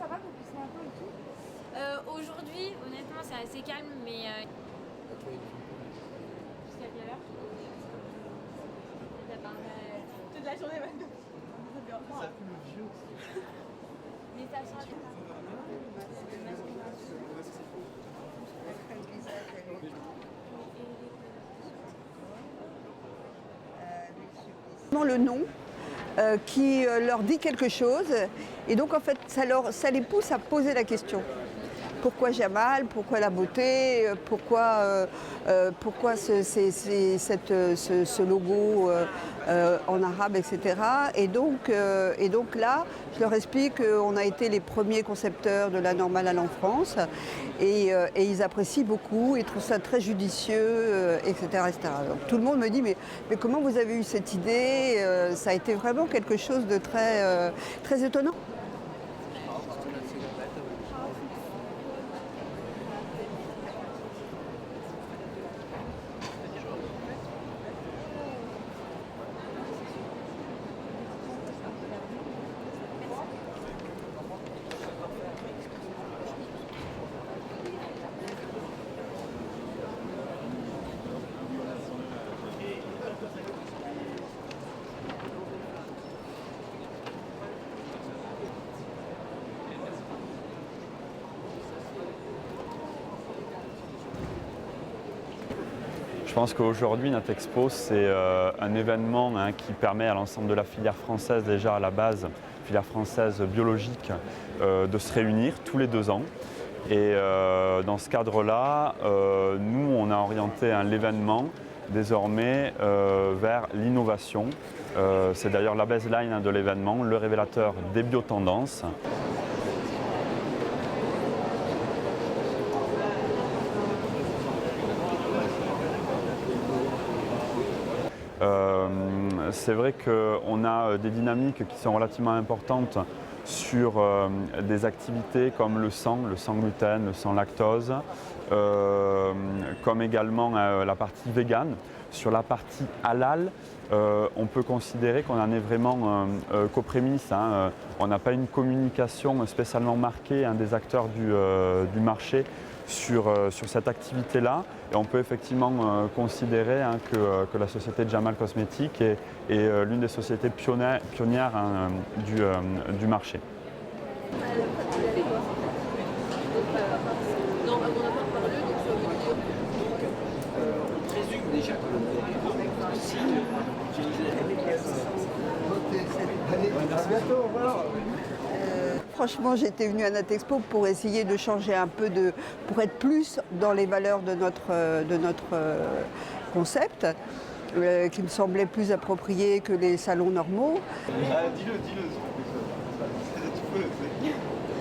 va, vous poussez un peu et tout? Aujourd'hui, honnêtement, c'est assez calme, mais jusqu'à quelle heure? Toute la journée maintenant. Ça pue le vieux. Mais ça change pas. Le nom qui leur dit quelque chose et donc en fait ça les pousse à poser la question. Pourquoi Jamal? Pourquoi la beauté? Pourquoi ce logo en arabe, etc. Et donc là, je leur explique qu'on a été les premiers concepteurs de la normale en France et ils apprécient beaucoup, ils trouvent ça très judicieux, etc., etc. Donc, tout le monde me dit mais comment vous avez eu cette idée? Ça a été vraiment quelque chose de très étonnant. Je pense qu'aujourd'hui, notre expo, c'est un événement qui permet à l'ensemble de la filière française, déjà à la base, filière française biologique, de se réunir tous les 2 ans. Et dans ce cadre-là, nous, on a orienté l'événement désormais vers l'innovation. C'est d'ailleurs la baseline de l'événement, le révélateur des biotendances. C'est vrai qu'on a des dynamiques qui sont relativement importantes sur des activités comme le sans gluten, le sans lactose, comme également la partie végane. Sur la partie halal, on peut considérer qu'on en est vraiment qu'aux prémices. On n'a pas une communication spécialement marquée des acteurs du marché sur cette activité-là. Et on peut effectivement considérer que la société Jamal Cosmétiques est l'une des sociétés pionnières du marché. Non, on n'a pas parlé, donc ça veut dire. On présume déjà que le Franchement, j'étais venue à Natexpo pour essayer de changer un peu, pour être plus dans les valeurs de notre concept, qui me semblait plus approprié que les salons normaux. Dis-le. Tu peux le faire.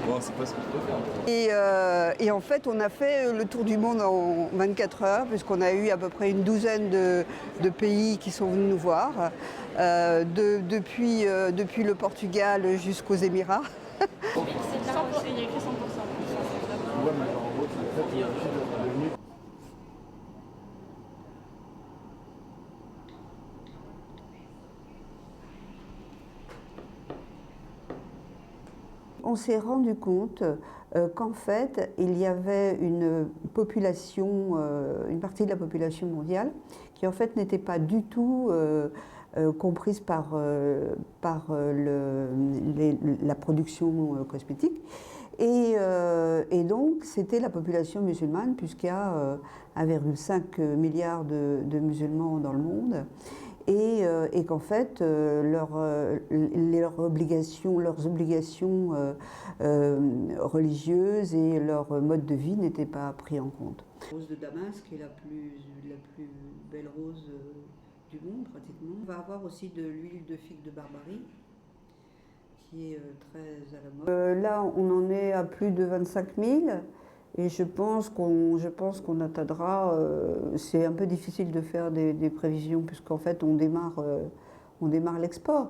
Bon, c'est pas ce que je peux faire. Et en fait, on a fait le tour du monde en 24 heures, puisqu'on a eu à peu près une douzaine de pays qui sont venus nous voir, depuis le Portugal jusqu'aux Émirats. C'est 100%, il y a écrit 100%. Ouais, mais en gros, il y a un chiffre devenu. On s'est rendu compte qu'en fait, il y avait une population, une partie de la population mondiale qui en fait n'était pas du tout comprise par la production cosmétique. Et donc, c'était la population musulmane, puisqu'il y a 1,5 milliard de musulmans dans le monde. Et qu'en fait, leurs obligations religieuses et leur mode de vie n'étaient pas pris en compte. La rose de Damas, qui est la plus belle rose du monde pratiquement. On va avoir aussi de l'huile de figue de Barbarie, qui est très à la mode. Là, on en est à plus de 25 000. Et je pense qu'on atteindra, c'est un peu difficile de faire des prévisions puisqu'en fait on démarre l'export.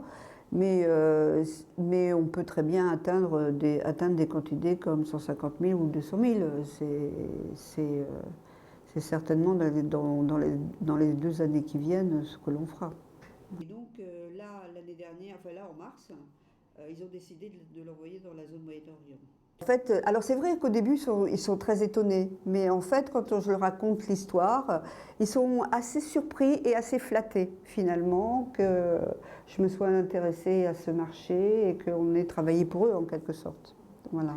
Mais on peut très bien atteindre des quantités comme 150 000 ou 200 000. C'est certainement dans les 2 années qui viennent ce que l'on fera. Et donc là, l'année dernière, enfin là en mars, ils ont décidé de l'envoyer dans la zone Moyen-Orient. En fait, alors c'est vrai qu'au début, ils sont très étonnés, mais en fait, quand je leur raconte l'histoire, ils sont assez surpris et assez flattés, finalement, que je me sois intéressée à ce marché et qu'on ait travaillé pour eux, en quelque sorte. Voilà.